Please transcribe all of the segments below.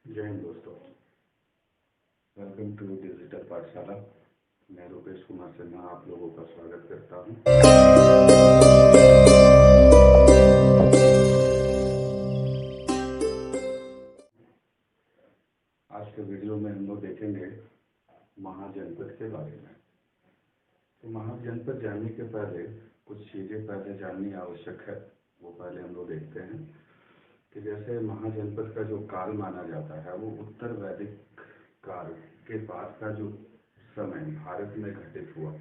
जय हिंद दोस्तों। Welcome to digital पाठशाला। मैं रूपेश कुमार सिन्हा आप लोगों का स्वागत करता हूं। आज के वीडियो में हम लोग देखेंगे महाजनपद के बारे में। तो महाजनपद जानने के पहले कुछ चीज़ें पहले जाननी आवश्यक है, वो पहले हम लोग देखते हैं कि जैसे महाजनपद का जो काल माना जाता है वो उत्तर वैदिक काल के बाद का जो समय भारत में घटित हुआ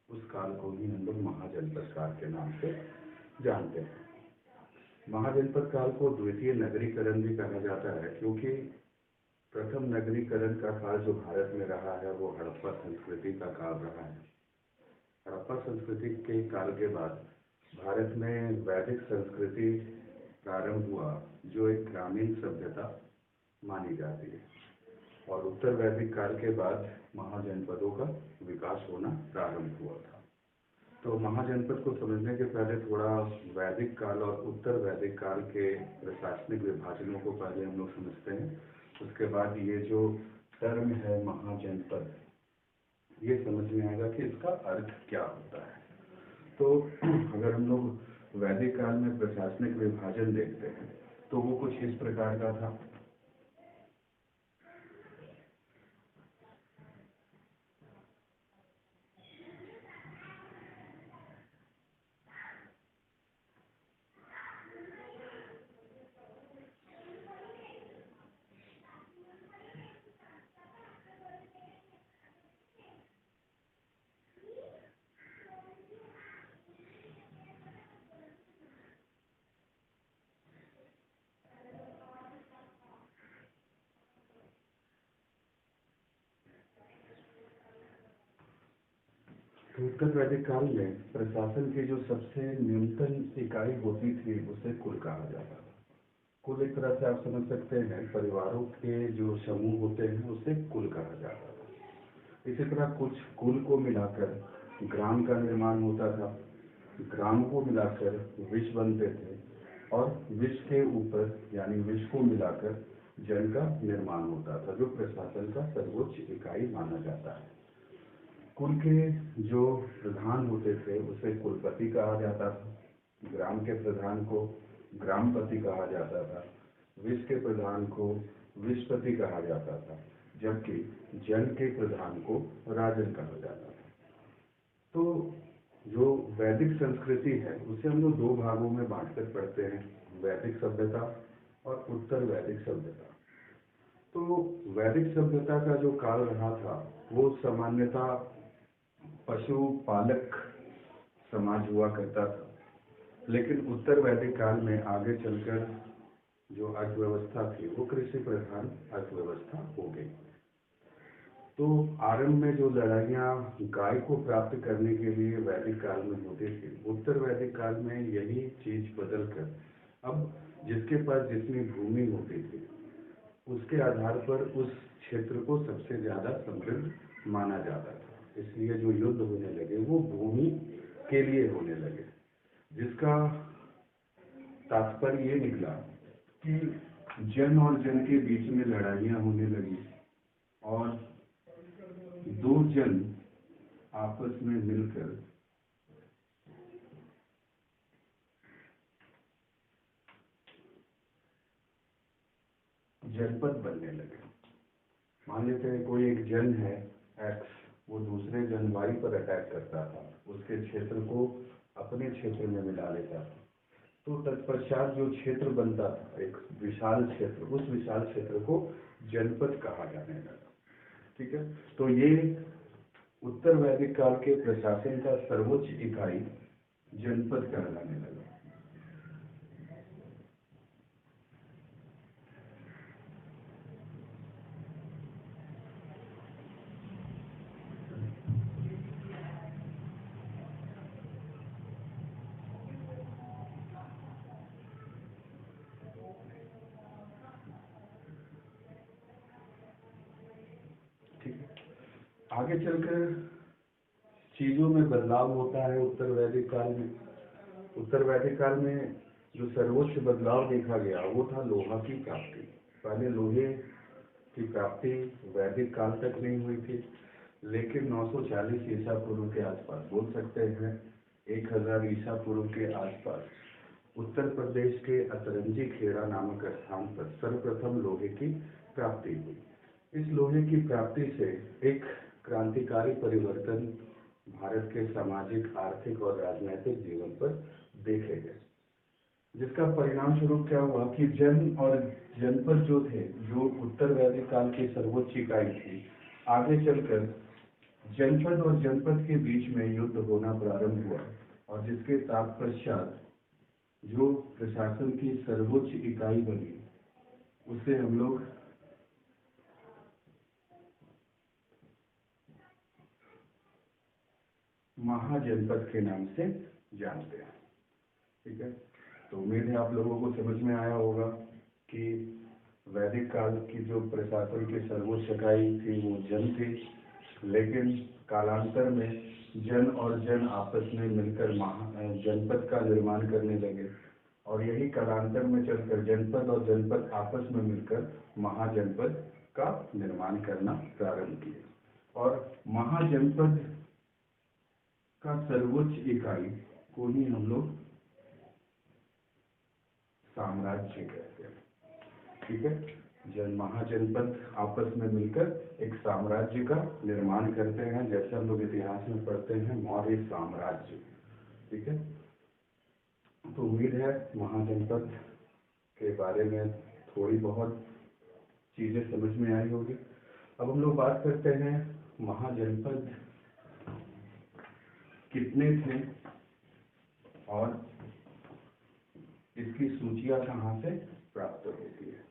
उस काल को ही हम लोग महाजनपद काल के नाम से जानते हैं। महाजनपद काल को द्वितीय नगरीकरण भी कहा जाता है, क्योंकि प्रथम नगरीकरण का काल जो भारत में रहा है वो हड़प्पा संस्कृति का काल रहा है। हड़प्पा संस्कृति के काल के बाद भारत में वैदिक संस्कृति प्रारंभ हुआ, जो एक ग्रामीण सभ्यता मानी जाती है, और उत्तर वैदिक काल के बाद महाजनपदों का विकास होना प्रारंभ हुआ था। तो महाजनपद को समझने के पहले थोड़ा वैदिक काल और उत्तर वैदिक काल के प्रशासनिक विभाजनों को पहले हम लोग समझते हैं। उसके बाद ये जो टर्म है महाजनपद, ये समझ में आएगा कि इसका अर्थ क्या होता है। तो अगर हम लोग वैदिक काल में प्रशासनिक विभाजन देखते हैं तो वो कुछ इस प्रकार का था। तो उत्तर वैदिक काल में प्रशासन की जो सबसे न्यूनतम इकाई होती थी उसे कुल कहा जाता था। कुल एक तरह से आप समझ सकते हैं परिवारों के जो समूह होते हैं उसे कुल कहा जाता था। इसी तरह कुछ कुल को मिलाकर ग्राम का निर्माण होता था। ग्राम को मिलाकर विश्व बनते थे, और विश्व के ऊपर यानी विश्व को मिलाकर जन का निर्माण होता था, जो प्रशासन का सर्वोच्च इकाई माना जाता है। कुल के जो प्रधान होते थे उसे कुलपति कहा जाता था। ग्राम के प्रधान को ग्रामपति कहा जाता था। विश्व के प्रधान को विश्वपति कहा जाता था, जबकि जन के प्रधान को राजन कहा जाता था। तो जो वैदिक संस्कृति है उसे हम लोग दो भागों में बांटकर पढ़ते हैं, वैदिक सभ्यता और उत्तर वैदिक सभ्यता। तो वैदिक सभ्यता का जो काल रहा था वो सामान्यतः पशुपालक समाज हुआ करता था, लेकिन उत्तर वैदिक काल में आगे चलकर जो अर्थव्यवस्था थी वो कृषि प्रधान अर्थव्यवस्था हो गई। तो आरंभ में जो लड़ाइयाँ गाय को प्राप्त करने के लिए वैदिक काल में होती थी, उत्तर वैदिक काल में यही चीज बदलकर अब जिसके पास जितनी भूमि होती थी उसके आधार पर उस क्षेत्र को सबसे ज्यादा समृद्ध माना जाता था। इसलिए जो युद्ध होने लगे वो भूमि के लिए होने लगे, जिसका तात्पर्य ये निकला कि जन और जन के बीच में लड़ाइयाँ होने लगी, और दो जन आपस में मिलकर जनपद बनने लगे। मान लेते हैं कोई एक जन है एक्स, वो दूसरे जन वाई पर अटैक करता था, उसके क्षेत्र को अपने क्षेत्र में मिला लेता था। तो तत्पश्चात जो क्षेत्र बनता था एक विशाल क्षेत्र, उस विशाल क्षेत्र को जनपद कहा जाने लगा। ठीक है, तो ये उत्तर वैदिक काल के प्रशासन का सर्वोच्च इकाई जनपद कहलाने लगा। आगे चलकर चीजों में बदलाव होता है उत्तर वैदिक काल में। उत्तर वैदिक काल में जो सर्वोच्च बदलाव देखा गया वो था लोहा की प्राप्ति। पहले लोहे की प्राप्ति वैदिक काल तक नहीं हुई थी, लेकिन 940 ईसा पूर्व के आसपास, बोल सकते हैं 1000 ईसा पूर्व के आसपास, उत्तर प्रदेश के अतरंजी खेड़ा नामक स्थान पर सर्वप्रथम लोहे की प्राप्ति हुई। इस लोहे की प्राप्ति से एक क्रांतिकारी परिवर्तन भारत के सामाजिक, आर्थिक और राजनीतिक जीवन पर देखे गए, जिसका परिणाम स्वरूप क्या हुआ कि जन और जनपद जो थे, जो उत्तर वैदिक काल की सर्वोच्च इकाई थी, आगे चलकर जनपद और जनपद के बीच में युद्ध होना प्रारंभ हुआ, और जिसके तत्पश्चात जो प्रशासन की सर्वोच्च इकाई बनी, उसे हम लोग महाजनपद के नाम से जानते हैं। ठीक है, तो उम्मीद है आप लोगों को समझ में आया होगा कि वैदिक काल की जो प्रशासन की सर्वोच्च इकाई थी वो जन थी, लेकिन कालांतर में जन और जन आपस में मिलकर जनपद का निर्माण करने लगे, और यही कालांतर में चलकर जनपद और जनपद आपस में मिलकर महाजनपद का निर्माण करना प्रारंभ किया। और महाजनपद का सर्वोच्च इकाई को ही हम लोग साम्राज्य कहते हैं। ठीक है, जन महाजनपद आपस में मिलकर एक साम्राज्य का निर्माण करते हैं, जैसे हम लोग इतिहास में पढ़ते हैं मौर्य साम्राज्य। ठीक है, तो उम्मीद है महाजनपद के बारे में थोड़ी बहुत चीजें समझ में आई होगी। अब हम लोग बात करते हैं महाजनपद कितने थे और इसकी सूचियां कहाँ से प्राप्त होती है।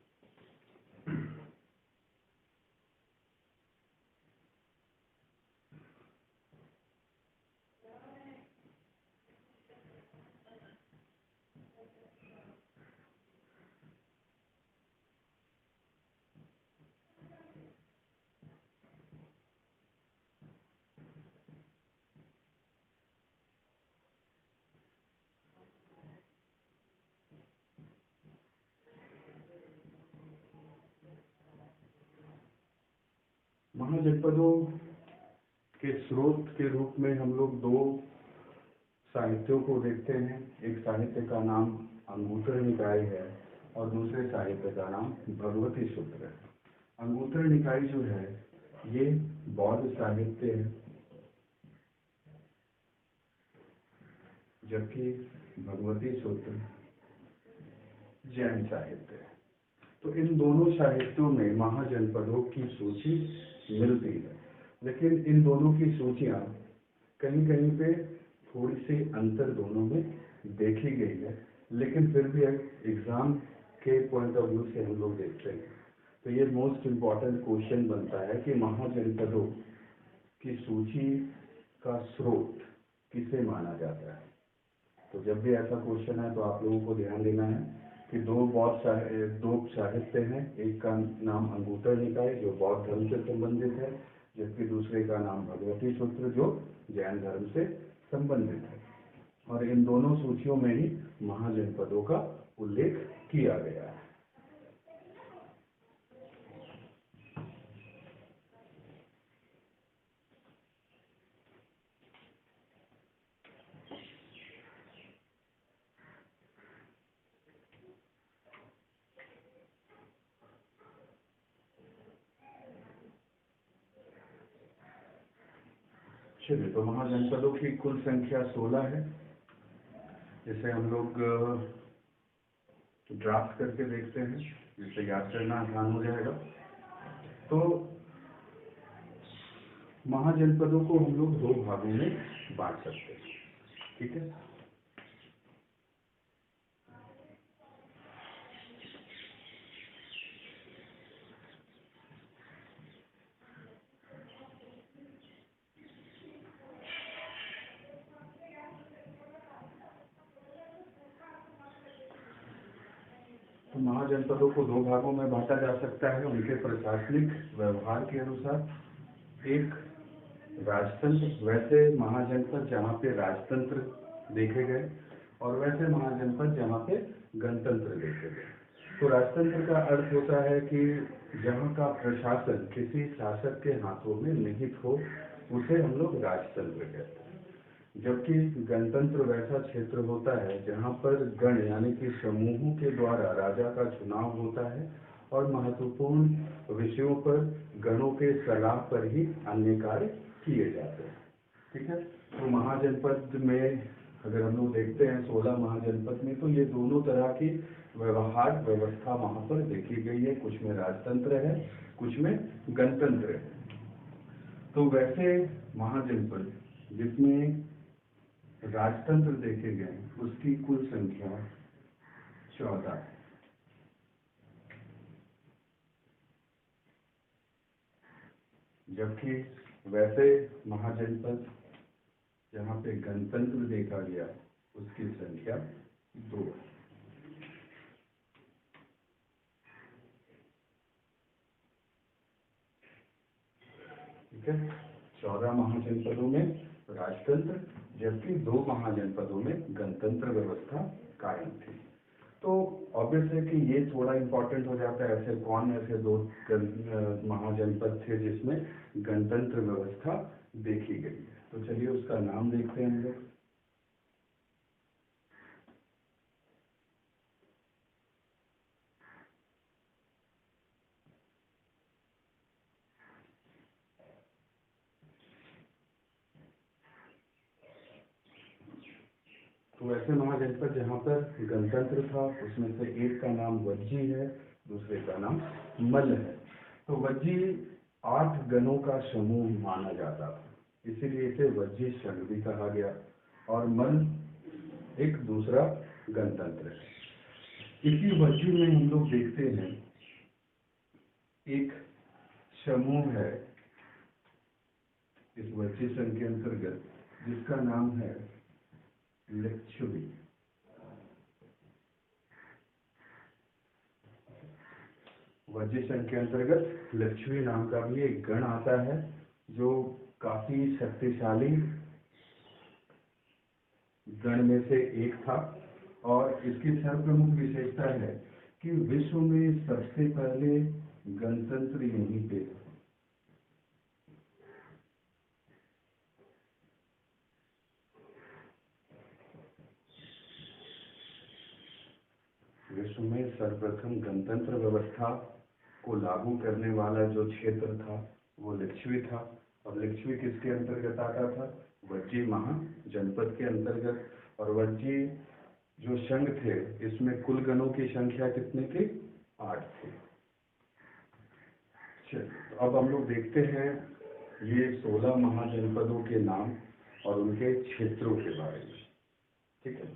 महाजनपदों के स्रोत के रूप में हम लोग दो साहित्यों को देखते हैं। एक साहित्य का नाम अंगूत्र निकाय है और दूसरे साहित्य का नाम भगवती सूत्र है। अंगूत्र निकाय जो है ये बौद्ध साहित्य है, जबकि भगवती सूत्र जैन साहित्य है। तो इन दोनों साहित्यों में महाजनपदों की सूची मिलती है, लेकिन इन दोनों की सूचियां कहीं कहीं पे थोड़ी सी अंतर दोनों में देखी गई है, लेकिन फिर भी एग्जाम के पॉइंट ऑफ व्यू से हम लोग देखते हैं तो ये मोस्ट इम्पॉर्टेंट क्वेश्चन बनता है कि महाजनपदों की सूची का स्रोत किसे माना जाता है। तो जब भी ऐसा क्वेश्चन है तो आप लोगों को ध्यान देना है कि दो साहित्य हैं। एक का नाम अंगूत्र निकाय जो बौद्ध धर्म से संबंधित है, जबकि दूसरे का नाम भगवती सूत्र जो जैन धर्म से संबंधित है, और इन दोनों सूचियों में ही महाजनपदों का उल्लेख किया गया है। चलिए, तो महाजनपदों की कुल संख्या 16 है। जिसे हम लोग ड्राफ्ट करके देखते हैं, जिससे याद करना आसान हो जाएगा। तो महाजनपदों को हम लोग दो भागों में बांट सकते हैं। ठीक है, तो महाजनपदों को दो भागों में बांटा जा सकता है उनके प्रशासनिक व्यवहार के अनुसार। एक राजतंत्र, वैसे महाजनपद जहाँ पे राजतंत्र देखे गए, और वैसे महाजनपद जहाँ पे गणतंत्र देखे गए। तो राजतंत्र का अर्थ होता है कि जहाँ का प्रशासन किसी शासक के हाथों में निहित हो, उसे हम लोग राजतंत्र कहते हैं। जबकि गणतंत्र वैसा क्षेत्र होता है जहाँ पर गण यानी कि समूहों के द्वारा राजा का चुनाव होता है और महत्वपूर्ण विषयों पर गणों के सलाह पर ही अन्य कार्य किए जाते हैं। ठीक है। तो महाजनपद में अगर हम लोग देखते हैं 16 महाजनपद में, तो ये दोनों तरह की व्यवहार व्यवस्था वहां पर देखी गई है। कुछ में राजतंत्र है, कुछ में गणतंत्र है। तो वैसे महाजनपद जिसमें राजतंत्र देखे गए उसकी कुल संख्या 14 है। जबकि वैसे महाजनपद जहाँ पे गणतंत्र देखा गया उसकी संख्या 2 है। ठीक है। 14 महाजनपदों में राजतंत्र, जबकि 2 महाजनपदों में गणतंत्र व्यवस्था कायम थी। तो ऑब्वियस है कि ये थोड़ा इम्पोर्टेंट हो जाता है, ऐसे 2 महाजनपद थे जिसमें गणतंत्र व्यवस्था देखी गई है। तो चलिए उसका नाम देखते हैं हम लोग। तो ऐसे महाजनपद जहाँ पर गणतंत्र था उसमें से एक का नाम वज्जी है, दूसरे का नाम मल्ल है। तो वज्जी 8 गणों का समूह माना जाता था, इसीलिए इसे वज्जी संघ भी कहा गया। और मल्ल एक दूसरा गणतंत्र है। इसी वज्जी में हम लोग देखते हैं एक समूह है इस वज्जी संघ के अंतर्गत जिसका नाम है लिच्छवी। वज्जी संघ के अंतर्गत लिच्छवी नाम का भी एक गण आता है जो काफी शक्तिशाली गण में से एक था। और इसकी सर्वप्रमुख विशेषता है कि विश्व में सबसे पहले गणतंत्र यहीं पे था। विश्व में सर्वप्रथम गणतंत्र व्यवस्था को लागू करने वाला जो क्षेत्र था वो लिच्छवी था। और लिच्छवी किसके अंतर्गत आता था? वज्जी महाजनपद के अंतर्गत। और वज्जी जो संघ थे इसमें कुल गणों की संख्या कितनी थी? 8 थी। तो अब हम लोग देखते हैं ये 16 महाजनपदों के नाम और उनके क्षेत्रों के बारे में। ठीक है।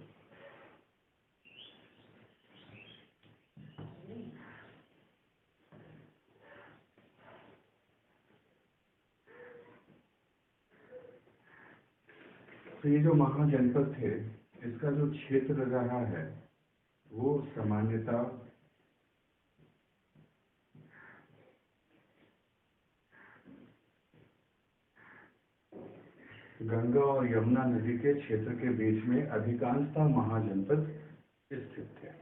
तो ये जो महाजनपद थे इसका जो क्षेत्र रहा है वो सामान्यतः गंगा और यमुना नदी के क्षेत्र के बीच में अधिकांशतः महाजनपद स्थित थे।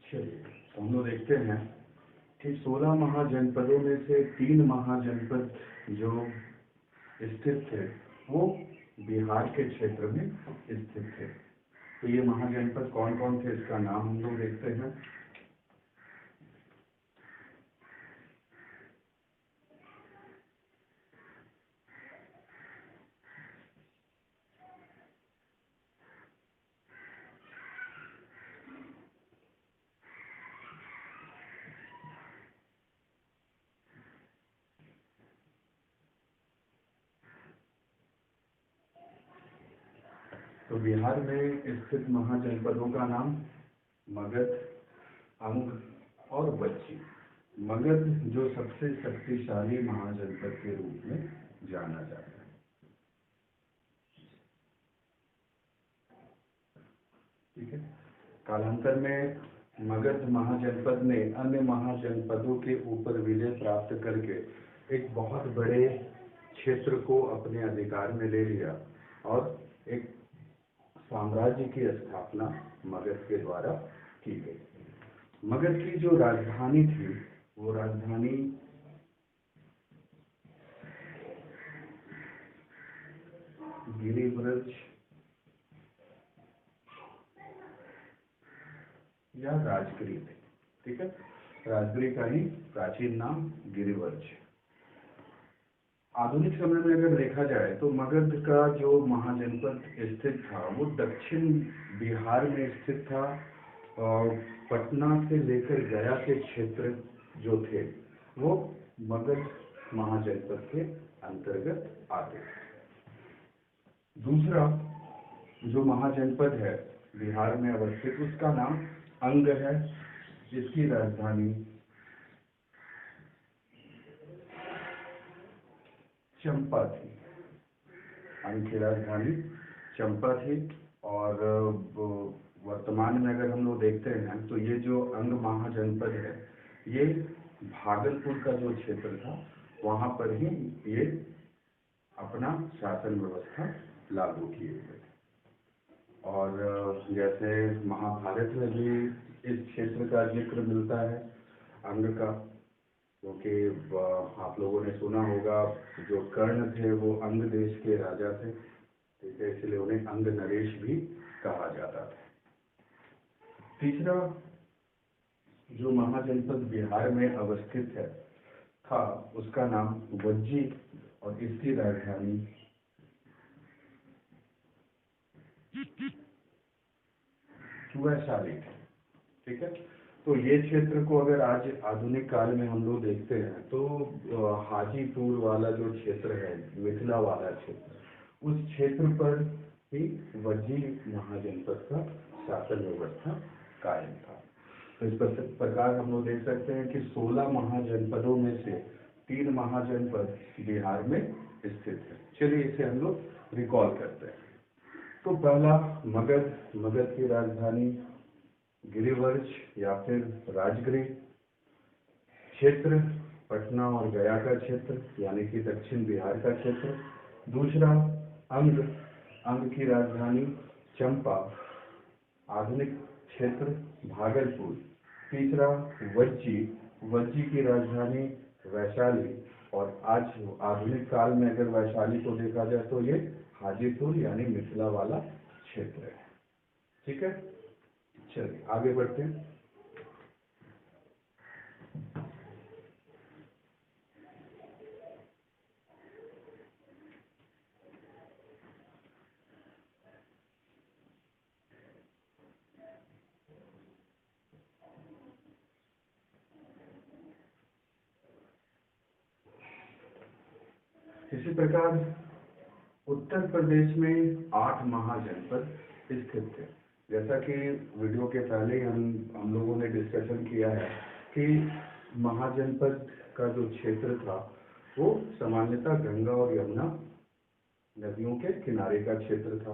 चलिए तो हम लोग देखते हैं कि 16 महाजनपदों में से 3 महाजनपद जो स्थित थे वो बिहार के क्षेत्र में स्थित थे। तो ये महाजनपद कौन कौन थे इसका नाम हम लोग देखते हैं। तो बिहार में स्थित महाजनपदों का नाम मगध, अंग और वज्जी। मगध जो सबसे शक्तिशाली महाजनपद के रूप में जाना जाता है। ठीक है। कालांतर में मगध महाजनपद ने अन्य महाजनपदों के ऊपर विजय प्राप्त करके एक बहुत बड़े क्षेत्र को अपने अधिकार में ले लिया और एक साम्राज्य की स्थापना मगध के द्वारा की गई। मगध की जो राजधानी थी वो राजधानी गिरिव्रज या राजगिरी थी। ठीक है, राजगिरी का ही प्राचीन नाम गिरिव्रज। आधुनिक समय में अगर देखा जाए तो मगध का जो महाजनपद स्थित था वो दक्षिण बिहार में स्थित था और पटना से लेकर गया के क्षेत्र जो थे वो मगध महाजनपद के अंतर्गत आते थे। दूसरा जो महाजनपद है बिहार में अवस्थित उसका नाम अंग है, जिसकी राजधानी चंपा थी। अंग की राजधानी चंपा थी और वर्तमान में अगर हम लोग देखते हैं तो ये जो अंग महाजनपद है ये भागलपुर का जो क्षेत्र था वहाँ पर ही ये अपना शासन व्यवस्था लागू किए हुए थे। और जैसे महाभारत में भी इस क्षेत्र का जिक्र मिलता है अंग का, क्योंकि आप लोगों ने सुना होगा जो कर्ण थे वो अंग देश के राजा थे, ठीक है, इसलिए उन्हें अंग नरेश भी कहा जाता था। तीसरा जो महाजनपद बिहार में अवस्थित है था उसका नाम वज्जी और इसकी राजधानी वैशाली थी। ठीक है, तो ये क्षेत्र को अगर आज आधुनिक काल में हम लोग देखते हैं तो हाजीपुर वाला जो क्षेत्र है, मिथिला वाला क्षेत्र, उस क्षेत्र पर ही वज्जी महाजनपद का शासन व्यवस्था कायम था। तो इस प्रकार हम लोग देख सकते हैं कि 16 महाजनपदों में से 3 महाजनपद बिहार में स्थित है। चलिए इसे हम लोग रिकॉल करते हैं। तो पहला मगध, मगध की राजधानी गिरिव्रज या फिर राजगिरी, क्षेत्र पटना और गया का क्षेत्र यानी कि दक्षिण बिहार का क्षेत्र। दूसरा अंग, अंग की राजधानी चंपा, आधुनिक क्षेत्र भागलपुर। तीसरा वज्जी, वज्जी की राजधानी वैशाली और आज आधुनिक काल में अगर वैशाली को देखा जाए तो ये हाजीपुर यानी मिथिला वाला क्षेत्र है। ठीक है, चलिए आगे बढ़ते हैं। इसी प्रकार उत्तर प्रदेश में 8 महाजनपद स्थित थे। जैसा कि वीडियो के पहले ही हम लोगों ने डिस्कशन किया है कि महाजनपद का जो क्षेत्र था वो सामान्यतः गंगा और यमुना नदियों के किनारे का क्षेत्र था।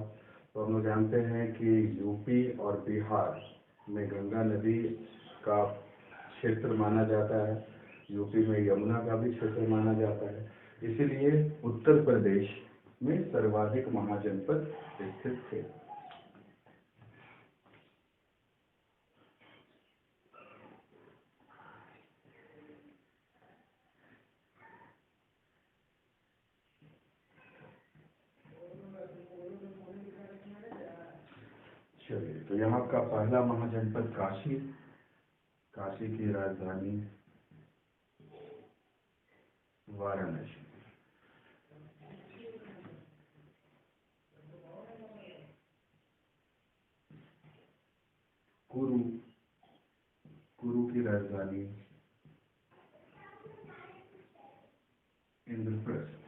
तो हम लोग जानते हैं कि यूपी और बिहार में गंगा नदी का क्षेत्र माना जाता है, यूपी में यमुना का भी क्षेत्र माना जाता है, इसीलिए उत्तर प्रदेश में सर्वाधिक महाजनपद स्थित थे। चलिए, तो यहाँ का पहला महाजनपद काशी, काशी की राजधानी वाराणसी। कुरु, कुरु की राजधानी इंद्रप्रस्थ।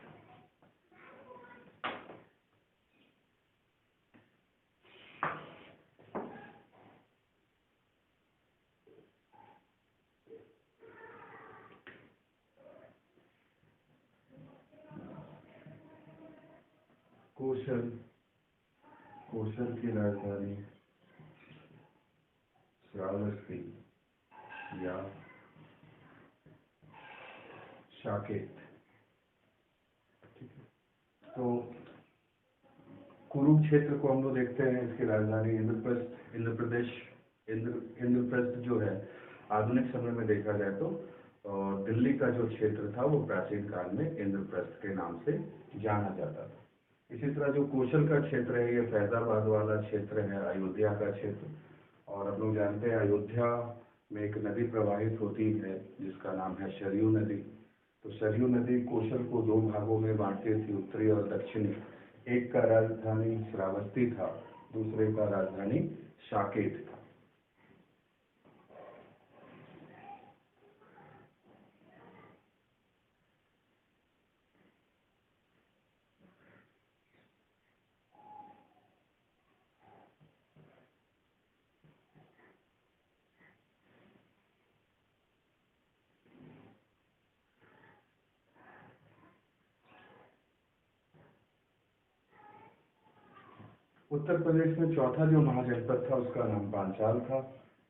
कोशल, कोशल की राजधानी श्रावस्ती या साकेत। तो कुरुक्षेत्र को हम लोग देखते हैं, इसकी राजधानी इंद्रप्रस्थ, इंद्रप्रस्थ जो है आधुनिक समय में देखा जाए तो दिल्ली का जो क्षेत्र था वो प्राचीन काल में इंद्रप्रस्थ के नाम से जाना जाता था। इसी तरह जो कोशल का क्षेत्र है, ये फैजाबाद वाला क्षेत्र है, अयोध्या का क्षेत्र। और हम लोग जानते हैं अयोध्या में एक नदी प्रवाहित होती है जिसका नाम है सरयू नदी। तो सरयू नदी कोशल को दो भागों में बांटती थी, उत्तरी और दक्षिणी। एक का राजधानी श्रावस्ती था, दूसरे का राजधानी साकेत था। उत्तर प्रदेश में चौथा जो महाजनपद था उसका नाम पांचाल था।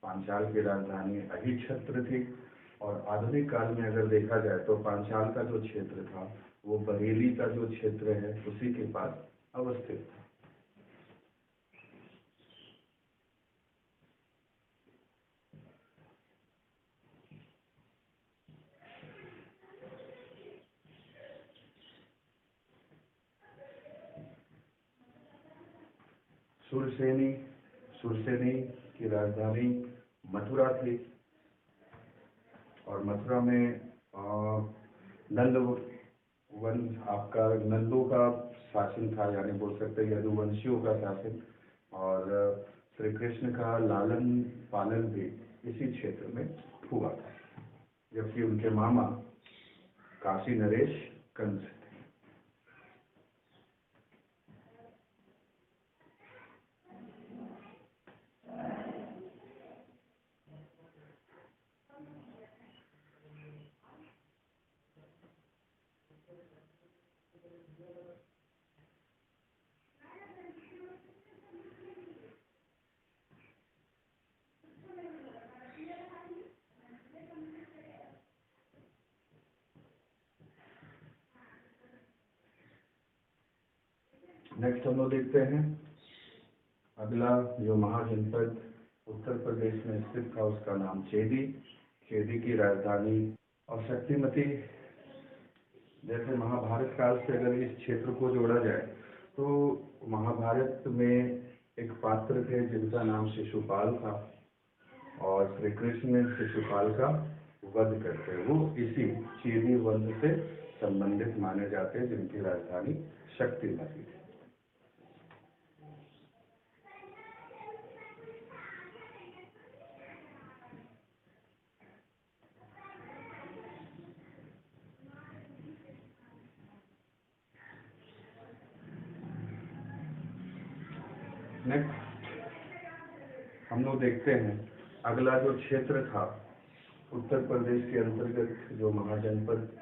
पांचाल की राजधानी अहिच्छत्र थी। और आधुनिक काल में अगर देखा जाए तो पांचाल का जो क्षेत्र था वो बरेली का जो क्षेत्र है उसी के पास अवस्थित था। सुरसेनी, सुरसेनी की राजधानी मथुरा थी। और मथुरा में नंद वंश, आपका नंदों का शासन था, यानी बोल सकते हैं यदुवंशियों का शासन। और श्री कृष्ण का लालन पालन भी इसी क्षेत्र में हुआ था, जबकि उनके मामा काशी नरेश कंस थे। नेक्स्ट हम लोग देखते हैं अगला जो महाजनपद उत्तर प्रदेश में स्थित था उसका नाम चेदी। चेदी की राजधानी और शक्तिमती। जैसे महाभारत काल से अगर इस क्षेत्र को जोड़ा जाए तो महाभारत में एक पात्र थे जिनका नाम शिशुपाल था, और श्री कृष्ण शिशुपाल का वध करते हैं। वो इसी चेदी वंश से संबंधित माने जाते हैं, जिनकी राजधानी शक्तिमती थी। नेक्स्ट हम लोग देखते हैं अगला जो क्षेत्र था उत्तर प्रदेश के अंतर्गत जो महाजनपद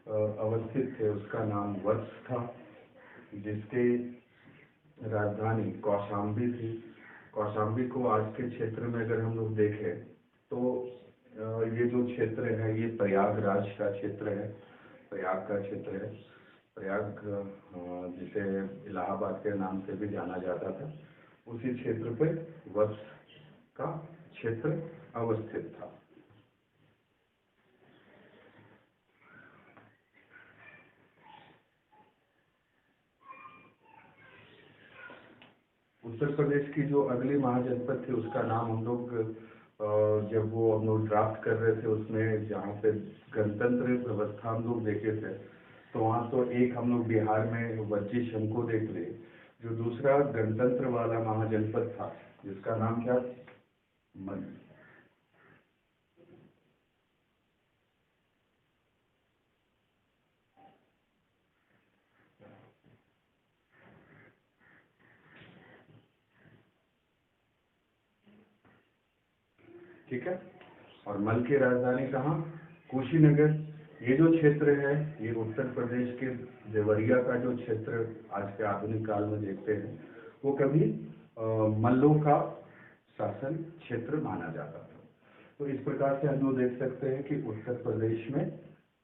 अवस्थित थे उसका नाम वत्स था, जिसके राजधानी कौशाम्बी थी। कौशाम्बी को आज के क्षेत्र में अगर हम लोग देखें तो ये जो क्षेत्र है ये प्रयागराज का क्षेत्र है, प्रयाग का क्षेत्र है। प्रयाग जिसे इलाहाबाद के नाम से भी जाना जाता था, उसी क्षेत्र पर वत्स का क्षेत्र अवस्थित था। उत्तर प्रदेश की जो अगली महाजनपद थी उसका नाम हम लोग जब वो हम लोग ड्राफ्ट कर रहे थे उसमें जहाँ पे गणतंत्र व्यवस्था हम लोग देखे थे तो वहाँ तो एक हम लोग बिहार में वज्जी शंको देख लिए। जो दूसरा गणतंत्र वाला महाजनपद था जिसका नाम क्या, ठीक है। और मल की राजधानी कहाँ, कुशीनगर। ये जो क्षेत्र है ये उत्तर प्रदेश के देवरिया का जो क्षेत्र आज के आधुनिक काल में देखते हैं वो कभी मल्लों का शासन क्षेत्र माना जाता था। तो इस प्रकार से हम लोग देख सकते हैं कि उत्तर प्रदेश में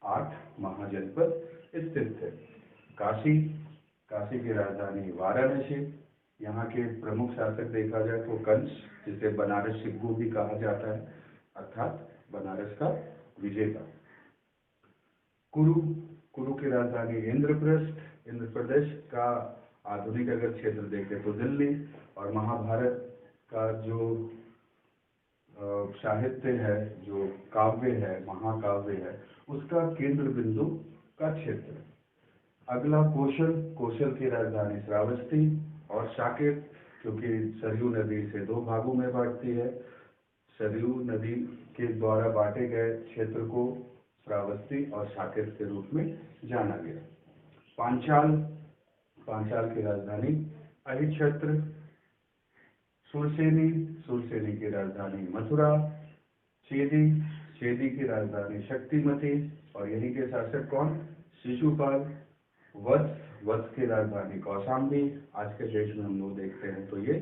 8 महाजनपद स्थित थे। काशी, काशी की राजधानी वाराणसी, यहाँ के प्रमुख शासक देखा जाए तो कंस, जिसे बनारस सिद्धू भी कहा जाता है, अर्थात बनारस का विजेता। कुरु, कुरु की राजधानी इंद्रप्रस्थ, इंद्रप्रदेश का आधुनिक अगर क्षेत्र देखें तो दिल्ली, और महाभारत का जो साहित्य है, जो काव्य है, महाकाव्य है, उसका केंद्र बिंदु का क्षेत्र। अगला कौशल, कौशल की राजधानी श्रावस्ती, और साकेत, क्योंकि सरयू नदी से 2 भागों में बांटती है, सरयू नदी के द्वारा बांटे गए क्षेत्र को श्रावस्ती और साकेत के रूप में जाना गया। पांचाल, पांचाल की राजधानी अहिच्छत्र, सुरसेनी, सुरसेनी की राजधानी मथुरा, चेदी, चेदी की राजधानी शक्तिमती, और यहीं के शासक कौन? शिशुपाल। वत्स, वत्स की राजधानी कौशाम्बी, आज के देश में हम लोग देखते हैं तो ये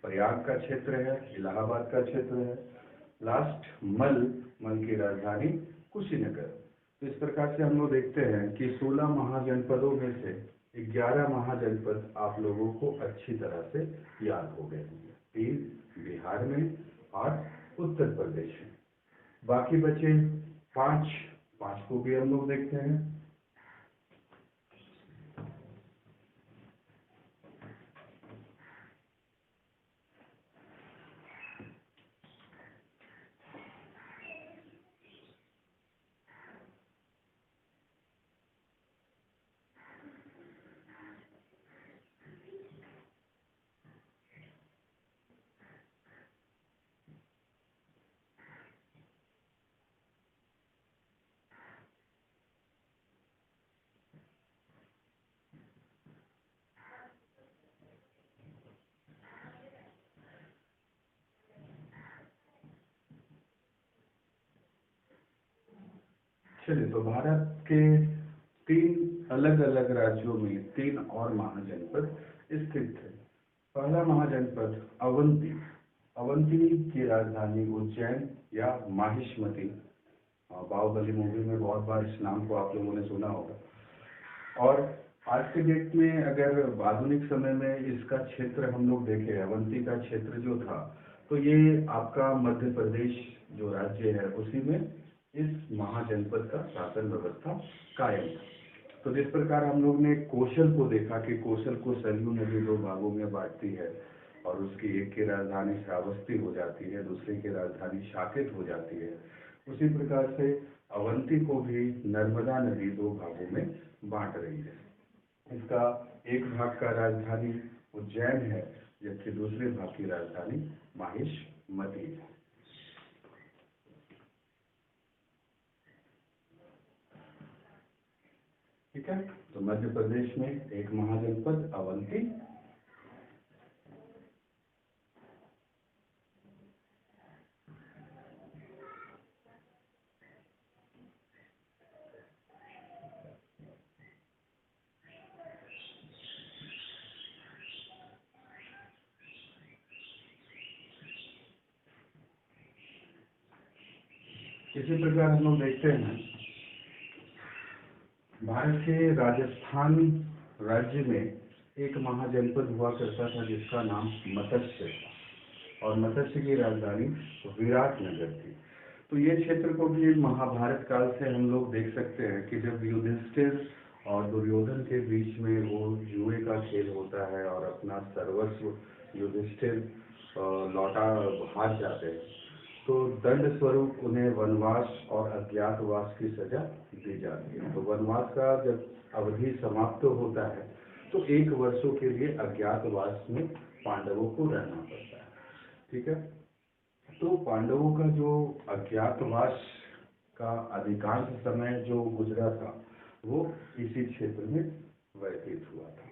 प्रयाग का क्षेत्र है, इलाहाबाद का क्षेत्र है। लास्ट मल, मल की राजधानी कुशीनगर। तो इस प्रकार से हम लोग देखते हैं कि 16 महाजनपदों में से 11 महाजनपद आप लोगों को अच्छी तरह से याद हो गए होंगे। 3 बिहार में और उत्तर प्रदेश में, बाकी बचे 5 को भी हम लोग देखते हैं। चलिए, तो भारत के 3 अलग अलग राज्यों में 3 और महाजनपद स्थित थे। पहला महाजनपद अवंती, अवंती की राजधानी उज्जैन या माहिष्मती। बाहुबली मूवी में बहुत बार इस नाम को आप लोगों ने सुना होगा। और आज के डेट में अगर आधुनिक समय में इसका क्षेत्र हम लोग देखें, अवंती का क्षेत्र जो था, तो ये आपका मध्य प्रदेश जो राज्य है उसी में इस महाजनपद का शासन व्यवस्था कायम था। तो जिस प्रकार हम लोग ने कौशल को देखा कि कौशल को सरयू नदी 2 भागों में बांटती है, और उसकी एक की राजधानी श्रावस्ती हो जाती है, दूसरी की राजधानी साकेत हो जाती है, उसी प्रकार से अवंती को भी नर्मदा नदी 2 भागों में बांट रही है। इसका एक भाग का राजधानी उज्जैन है, जबकि दूसरे भाग की राजधानी माहिष्मती है। ठीक है, तो मध्य प्रदेश में एक महाजनपद अवंती, इसी प्रकार हम लोग देखते हैं भारत के राजस्थान राज्य में एक महाजनपद हुआ करता था जिसका नाम मत्स्य था, और मत्स्य की राजधानी विराटनगर थी। तो ये क्षेत्र को भी महाभारत काल से हम लोग देख सकते हैं कि जब युधिष्ठिर और दुर्योधन के बीच में वो जुए का खेल होता है और अपना सर्वस्व युधिष्ठिर लौटा हार जाते हैं, तो दंड स्वरूप उन्हें वनवास और अज्ञातवास की सजा दी जाती है। तो वनवास का जब अवधि समाप्त होता है तो 1 वर्षों के लिए अज्ञातवास में पांडवों को रहना पड़ता है। ठीक है, तो पांडवों का जो अज्ञातवास का अधिकांश समय जो गुजरा था वो इसी क्षेत्र में व्यतीत हुआ था।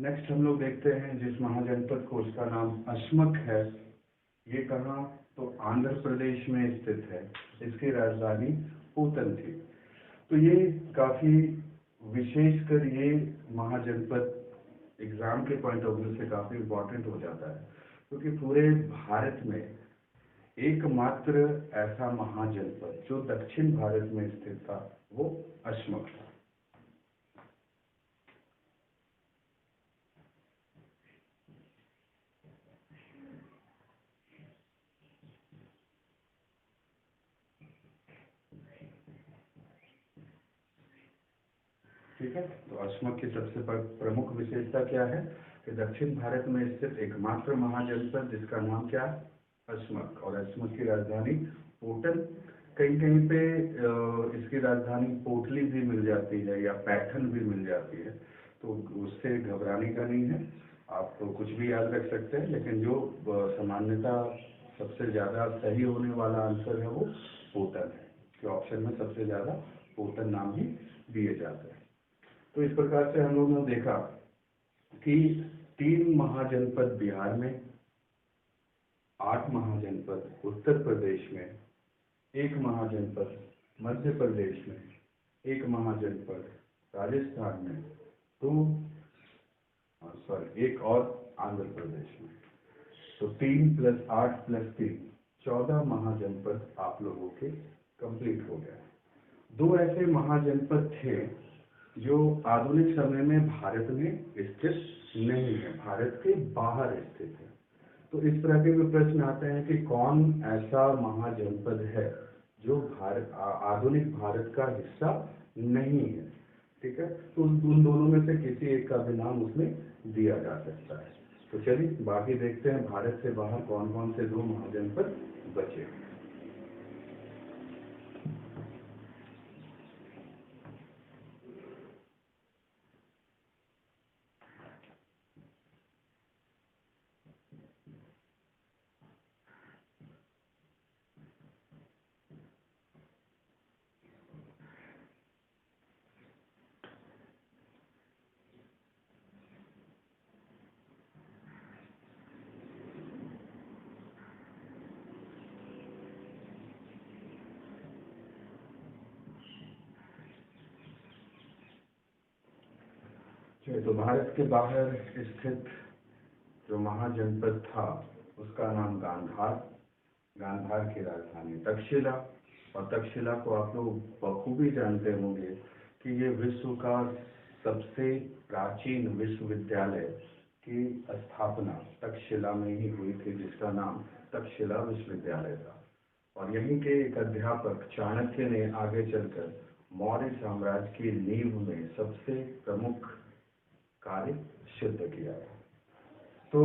नेक्स्ट हम लोग देखते हैं जिस महाजनपद को, उसका नाम अशमक है। ये कहाँ? तो आंध्र प्रदेश में स्थित है। इसकी राजधानी पूतन थी। तो ये काफी विशेषकर ये महाजनपद एग्जाम के पॉइंट ऑफ व्यू से काफी इम्पोर्टेंट हो जाता है, क्योंकि पूरे भारत में एकमात्र ऐसा महाजनपद जो दक्षिण भारत में स्थित था वो अशमक था। ठीक है, तो अशमक की सबसे प्रमुख विशेषता क्या है कि दक्षिण भारत में स्थित एकमात्र महाजनपद जिसका नाम क्या? अशमक। और अशमक की राजधानी पोटन। कहीं कहीं पे इसकी राजधानी पोटली भी मिल जाती है या पैठन भी मिल जाती है, तो उससे घबराने का नहीं है। आप तो कुछ भी याद रख सकते हैं, लेकिन जो सामान्यता सबसे ज़्यादा सही होने वाला आंसर है वो पोटन है, कि ऑप्शन में सबसे ज़्यादा पोटन नाम ही दिए जाते हैं। तो इस प्रकार से हम लोगों ने देखा कि 3 महाजनपद बिहार में, 8 महाजनपद उत्तर प्रदेश में, 1 महाजनपद मध्य प्रदेश में, 1 महाजनपद राजस्थान में, तो सॉरी 1 और आंध्र प्रदेश में। तो 3 + 8 + 3 14 महाजनपद आप लोगों के कंप्लीट हो गए। 2 ऐसे महाजनपद थे जो आधुनिक समय में भारत में स्थित नहीं है, भारत के बाहर स्थित है। तो इस तरह के भी प्रश्न आते हैं कि कौन ऐसा महाजनपद है जो आधुनिक भारत का हिस्सा नहीं है। ठीक है, तो उन दोनों में से किसी एक का भी नाम उसमें दिया जा सकता है। तो चलिए बाकी देखते हैं भारत से बाहर कौन कौन से 2 महाजनपद बचे। तो भारत के बाहर स्थित जो महाजनपद था उसका नाम गांधार। गांधार की राजधानी तक्षशिला। और तक्षशिला को आप लोग बखूबी जानते होंगे कि ये विश्व का सबसे प्राचीन विश्वविद्यालय की स्थापना तक्षशिला में ही हुई थी, जिसका नाम तक्षशिला विश्वविद्यालय था। और यहीं के एक अध्यापक चाणक्य ने आगे चलकर मौर्य साम्राज्य की नींव में सबसे प्रमुख कार्य सिद्ध किया था। तो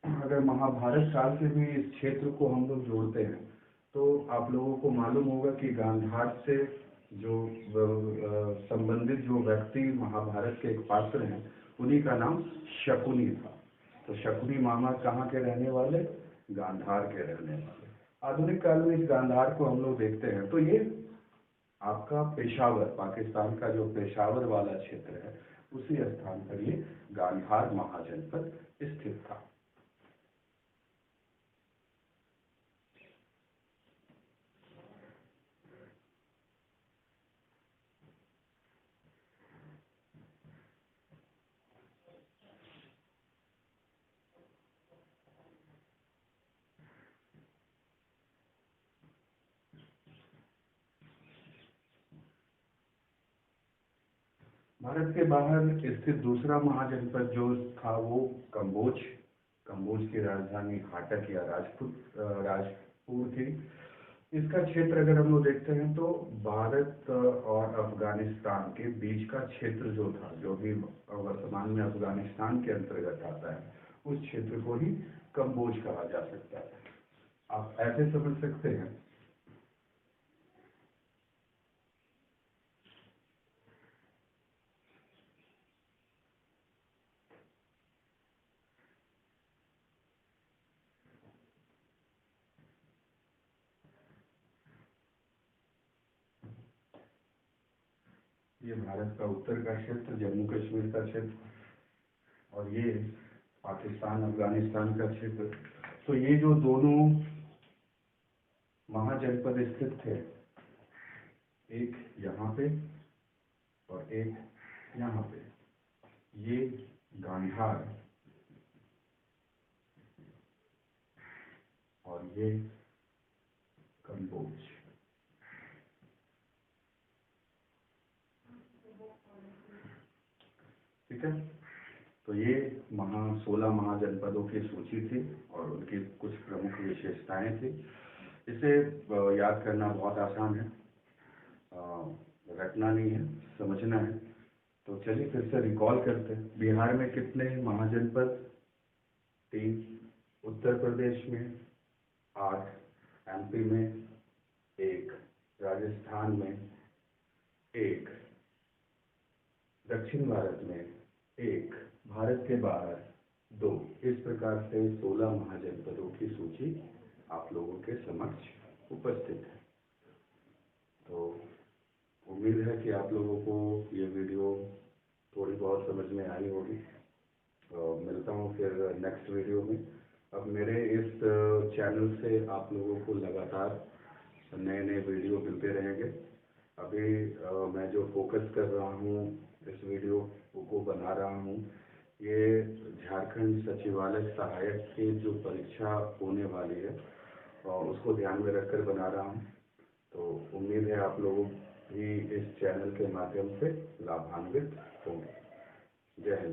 अगर महाभारत काल से भी इस क्षेत्र को हम लोग जोड़ते हैं तो आप लोगों को मालूम होगा कि गांधार से जो संबंधित जो व्यक्ति महाभारत के एक पात्र हैं उन्हीं का नाम शकुनी था। तो शकुनी मामा कहाँ के रहने वाले? गांधार के रहने वाले। आधुनिक काल में इस गांधार को हम लोग देखते हैं तो ये आपका पेशावर, पाकिस्तान का जो पेशावर वाला क्षेत्र है उसी स्थान पर ये गांधार महाजनपद स्थित था। भारत के बाहर स्थित दूसरा महाजनपद जो था वो कम्बोज। कम्बोज की राजधानी हाटक या राजपुर थी। इसका क्षेत्र अगर हम लोग देखते हैं तो भारत और अफगानिस्तान के बीच का क्षेत्र जो था, जो भी वर्तमान में अफगानिस्तान के अंतर्गत आता है, उस क्षेत्र को ही कम्बोज कहा जा सकता है। आप ऐसे समझ सकते हैं ये भारत का उत्तर का क्षेत्र, जम्मू कश्मीर का क्षेत्र। और ये पाकिस्तान अफगानिस्तान का क्षेत्र। तो ये जो दोनों महाजनपद स्थित थे, एक यहाँ पे और एक यहाँ पे, ये गांधार और ये कम्बोज। ठीक है, तो ये 16 महाजनपदों की सूची थी और उनकी कुछ प्रमुख विशेषताएं थी। इसे याद करना बहुत आसान है, रटना नहीं है, समझना है। तो चलिए फिर से रिकॉल करते हैं। बिहार में कितने महाजनपद? 3। उत्तर प्रदेश में 8, एमपी में 1, राजस्थान में 1, दक्षिण भारत में 1, भारत के बाहर 2। इस प्रकार से 16 महाजनपदों की सूची आप लोगों के समक्ष उपस्थित है। तो उम्मीद है कि आप लोगों को ये वीडियो थोड़ी बहुत समझ में आई होगी। मिलता हूँ फिर नेक्स्ट वीडियो में। अब मेरे इस चैनल से आप लोगों को लगातार नए नए वीडियो मिलते रहेंगे। अभी मैं जो फोकस कर रहा हूँ, इस वीडियो को बना रहा हूँ, ये झारखंड सचिवालय सहायक की जो परीक्षा होने वाली है और उसको ध्यान में रखकर बना रहा हूँ। तो उम्मीद है आप लोग भी इस चैनल के माध्यम से लाभान्वित होंगे। जय हिंद।